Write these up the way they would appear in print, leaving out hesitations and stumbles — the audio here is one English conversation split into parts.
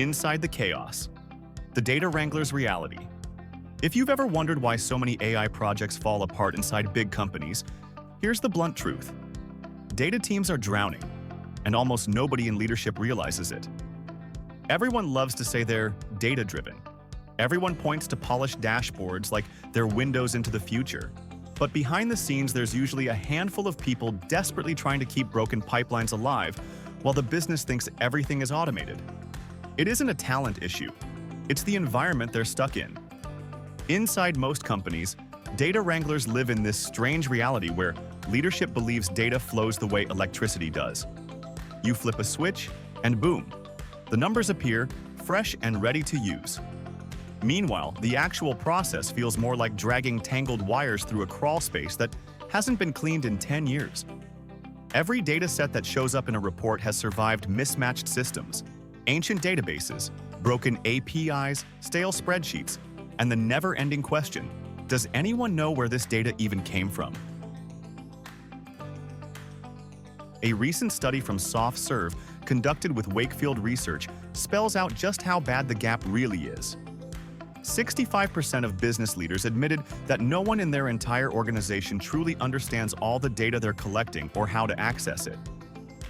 Inside the chaos. The data wrangler's reality. If you've ever wondered why so many AI projects fall apart inside big companies, here's the blunt truth. Data teams are drowning, and almost nobody in leadership realizes it. Everyone loves to say they're data-driven. Everyone points to polished dashboards like they're windows into the future. But behind the scenes, there's usually a handful of people desperately trying to keep broken pipelines alive while the business thinks everything is automated. It isn't a talent issue. It's the environment they're stuck in. Inside most companies, data wranglers live in this strange reality where leadership believes data flows the way electricity does. You flip a switch, and boom, the numbers appear, fresh and ready to use. Meanwhile, the actual process feels more like dragging tangled wires through a crawl space that hasn't been cleaned in 10 years. Every data set that shows up in a report has survived mismatched systems, ancient databases, broken APIs, stale spreadsheets, and the never-ending question, does anyone know where this data even came from? A recent study from SoftServe, conducted with Wakefield Research, spells out just how bad the gap really is. 65% of business leaders admitted that no one in their entire organization truly understands all the data they're collecting or how to access it.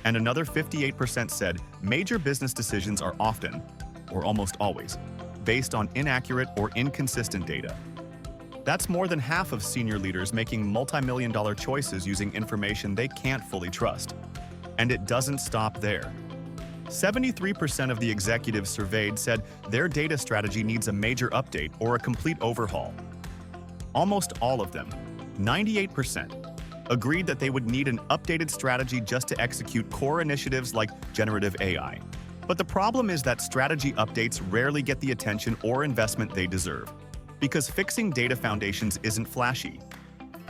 And another 58% said major business decisions are often, or almost always, based on inaccurate or inconsistent data. That's more than half of senior leaders making multi-million-dollar choices using information they can't fully trust. And it doesn't stop there. 73% of the executives surveyed said their data strategy needs a major update or a complete overhaul. Almost all of them, 98%, agreed that they would need an updated strategy just to execute core initiatives like generative AI. But the problem is that strategy updates rarely get the attention or investment they deserve, because fixing data foundations isn't flashy.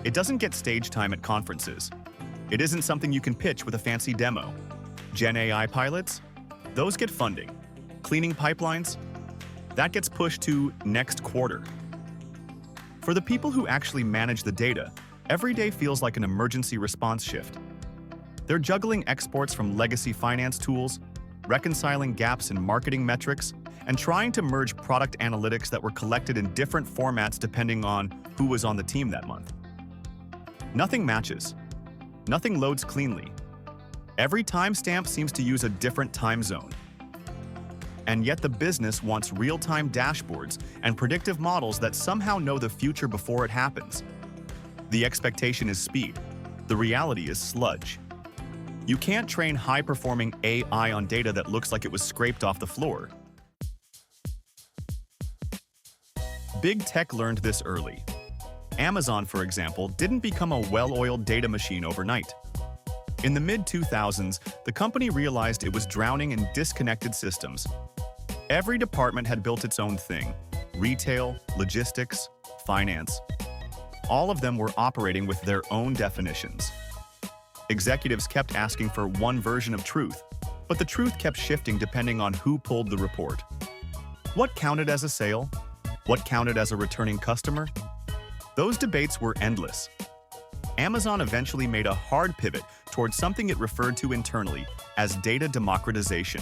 It doesn't get stage time at conferences. It isn't something you can pitch with a fancy demo. Gen AI pilots? Those get funding. Cleaning pipelines? That gets pushed to next quarter. For the people who actually manage the data, every day feels like an emergency response shift. They're juggling exports from legacy finance tools, reconciling gaps in marketing metrics, and trying to merge product analytics that were collected in different formats depending on who was on the team that month. Nothing matches. Nothing loads cleanly. Every timestamp seems to use a different time zone. And yet the business wants real-time dashboards and predictive models that somehow know the future before it happens. The expectation is speed. The reality is sludge. You can't train high-performing AI on data that looks like it was scraped off the floor. Big tech learned this early. Amazon, for example, didn't become a well-oiled data machine overnight. In the mid-2000s, the company realized it was drowning in disconnected systems. Every department had built its own thing: retail, logistics, finance. All of them were operating with their own definitions. Executives kept asking for one version of truth, but the truth kept shifting depending on who pulled the report. What counted as a sale? What counted as a returning customer? Those debates were endless. Amazon eventually made a hard pivot towards something it referred to internally as data democratization.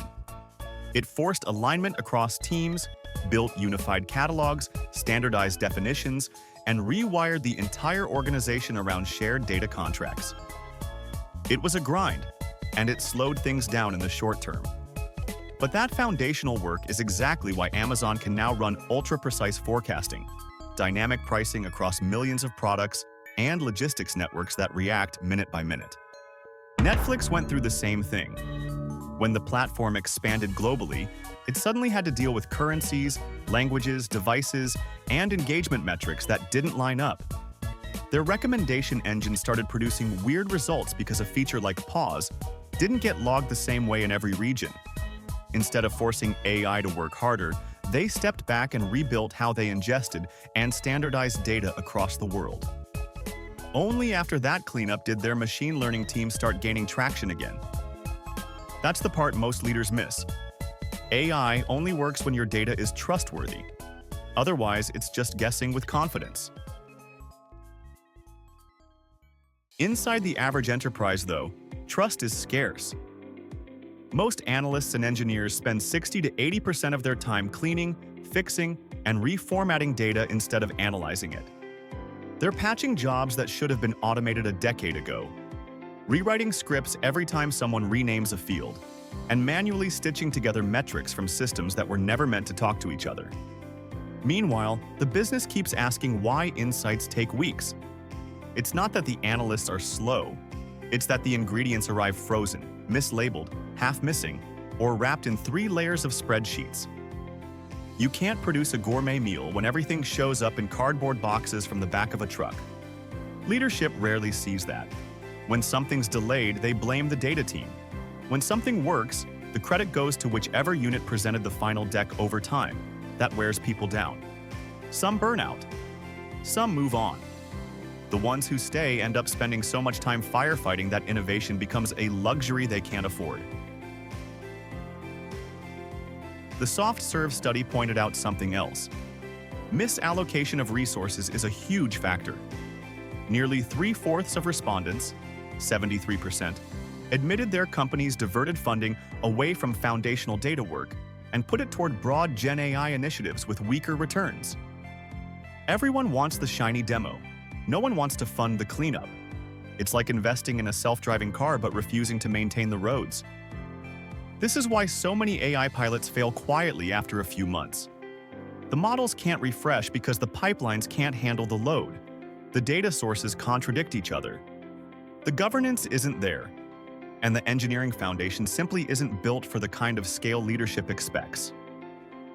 It forced alignment across teams, built unified catalogs, standardized definitions, and rewired the entire organization around shared data contracts. It was a grind, and it slowed things down in the short term. But that foundational work is exactly why Amazon can now run ultra-precise forecasting, dynamic pricing across millions of products, and logistics networks that react minute by minute. Netflix went through the same thing. When the platform expanded globally, it suddenly had to deal with currencies, languages, devices, and engagement metrics that didn't line up. Their recommendation engine started producing weird results because a feature like pause didn't get logged the same way in every region. Instead of forcing AI to work harder, they stepped back and rebuilt how they ingested and standardized data across the world. Only after that cleanup did their machine learning team start gaining traction again. That's the part most leaders miss. AI only works when your data is trustworthy. Otherwise, it's just guessing with confidence. Inside the average enterprise, though, trust is scarce. Most analysts and engineers spend 60 to 80% of their time cleaning, fixing, and reformatting data instead of analyzing it. They're patching jobs that should have been automated a decade ago, rewriting scripts every time someone renames a field, and manually stitching together metrics from systems that were never meant to talk to each other. Meanwhile, the business keeps asking why insights take weeks. It's not that the analysts are slow, it's that the ingredients arrive frozen, mislabeled, half missing, or wrapped in 3 layers of spreadsheets. You can't produce a gourmet meal when everything shows up in cardboard boxes from the back of a truck. Leadership rarely sees that. When something's delayed, they blame the data team. When something works, the credit goes to whichever unit presented the final deck over time. That wears people down. Some burn out. Some move on. The ones who stay end up spending so much time firefighting that innovation becomes a luxury they can't afford. The soft serve study pointed out something else. Misallocation of resources is a huge factor. Nearly 3/4 of respondents, 73%, admitted their companies diverted funding away from foundational data work and put it toward broad Gen AI initiatives with weaker returns. Everyone wants the shiny demo. No one wants to fund the cleanup. It's like investing in a self-driving car but refusing to maintain the roads. This is why so many AI pilots fail quietly after a few months. The models can't refresh because the pipelines can't handle the load. The data sources contradict each other. The governance isn't there, and the engineering foundation simply isn't built for the kind of scale leadership expects.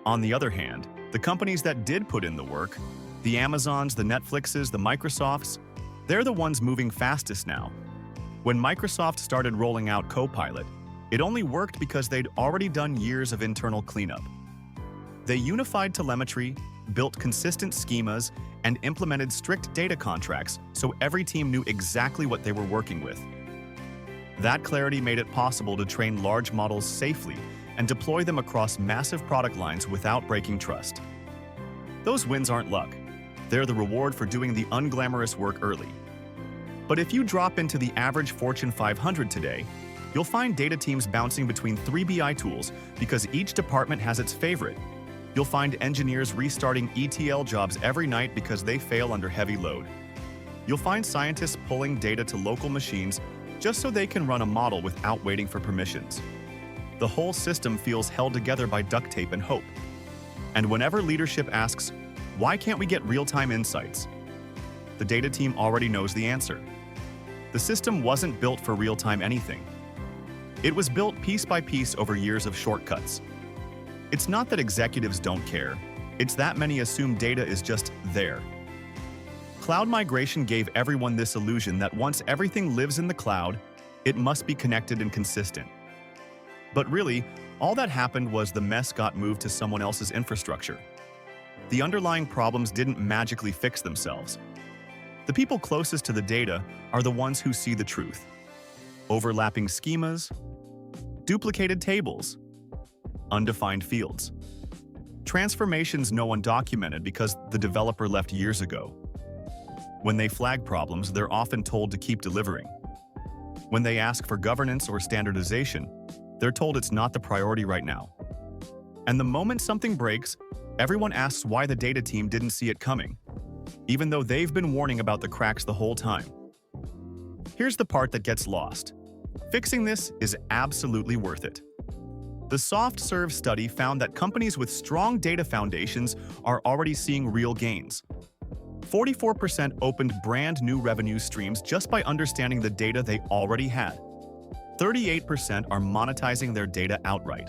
On the other hand, the companies that did put in the work, the Amazons, the Netflixes, the Microsofts, they're the ones moving fastest now. When Microsoft started rolling out Copilot, it only worked because they'd already done years of internal cleanup. They unified telemetry, built consistent schemas, and implemented strict data contracts so every team knew exactly what they were working with. That clarity made it possible to train large models safely and deploy them across massive product lines without breaking trust. Those wins aren't luck. They're the reward for doing the unglamorous work early. But if you drop into the average Fortune 500 today, you'll find data teams bouncing between 3 BI tools because each department has its favorite. You'll find engineers restarting ETL jobs every night because they fail under heavy load. You'll find scientists pulling data to local machines just so they can run a model without waiting for permissions. The whole system feels held together by duct tape and hope. And whenever leadership asks, why can't we get real-time insights? The data team already knows the answer. The system wasn't built for real-time anything. It was built piece by piece over years of shortcuts. It's not that executives don't care, it's that many assume data is just there. Cloud migration gave everyone this illusion that once everything lives in the cloud, it must be connected and consistent. But really, all that happened was the mess got moved to someone else's infrastructure. The underlying problems didn't magically fix themselves. The people closest to the data are the ones who see the truth. Overlapping schemas, duplicated tables, undefined fields. Transformations no one documented because the developer left years ago. When they flag problems, they're often told to keep delivering. When they ask for governance or standardization, they're told it's not the priority right now. And the moment something breaks, everyone asks why the data team didn't see it coming, even though they've been warning about the cracks the whole time. Here's the part that gets lost. Fixing this is absolutely worth it. The soft serve study found that companies with strong data foundations are already seeing real gains. 44% opened brand new revenue streams just by understanding the data they already had. 38% are monetizing their data outright.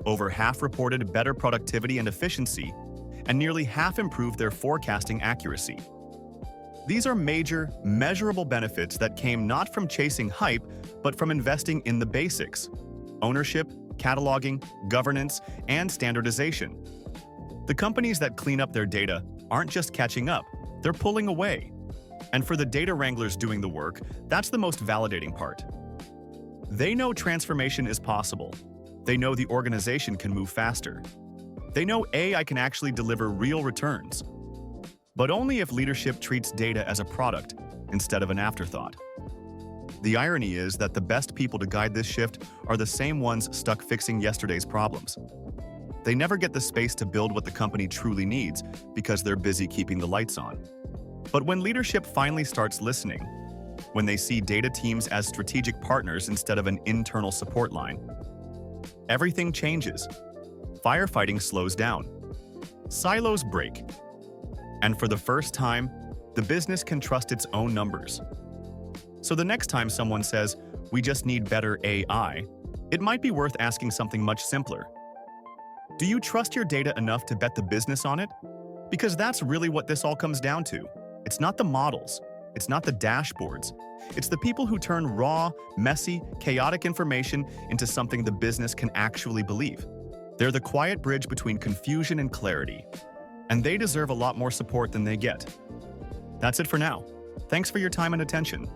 Over half reported better productivity and efficiency, and nearly half improved their forecasting accuracy. These are major, measurable benefits that came not from chasing hype, but from investing in the basics: ownership, cataloging, governance, and standardization. The companies that clean up their data aren't just catching up, they're pulling away. And for the data wranglers doing the work, that's the most validating part. They know transformation is possible. They know the organization can move faster. They know AI can actually deliver real returns. But only if leadership treats data as a product instead of an afterthought. The irony is that the best people to guide this shift are the same ones stuck fixing yesterday's problems. They never get the space to build what the company truly needs because they're busy keeping the lights on. But when leadership finally starts listening, when they see data teams as strategic partners instead of an internal support line, everything changes. Firefighting slows down. Silos break. And for the first time, the business can trust its own numbers. So the next time someone says, "We just need better AI," it might be worth asking something much simpler. Do you trust your data enough to bet the business on it? Because that's really what this all comes down to. It's not the models. It's not the dashboards. It's the people who turn raw, messy, chaotic information into something the business can actually believe. They're the quiet bridge between confusion and clarity. And they deserve a lot more support than they get. That's it for now. Thanks for your time and attention.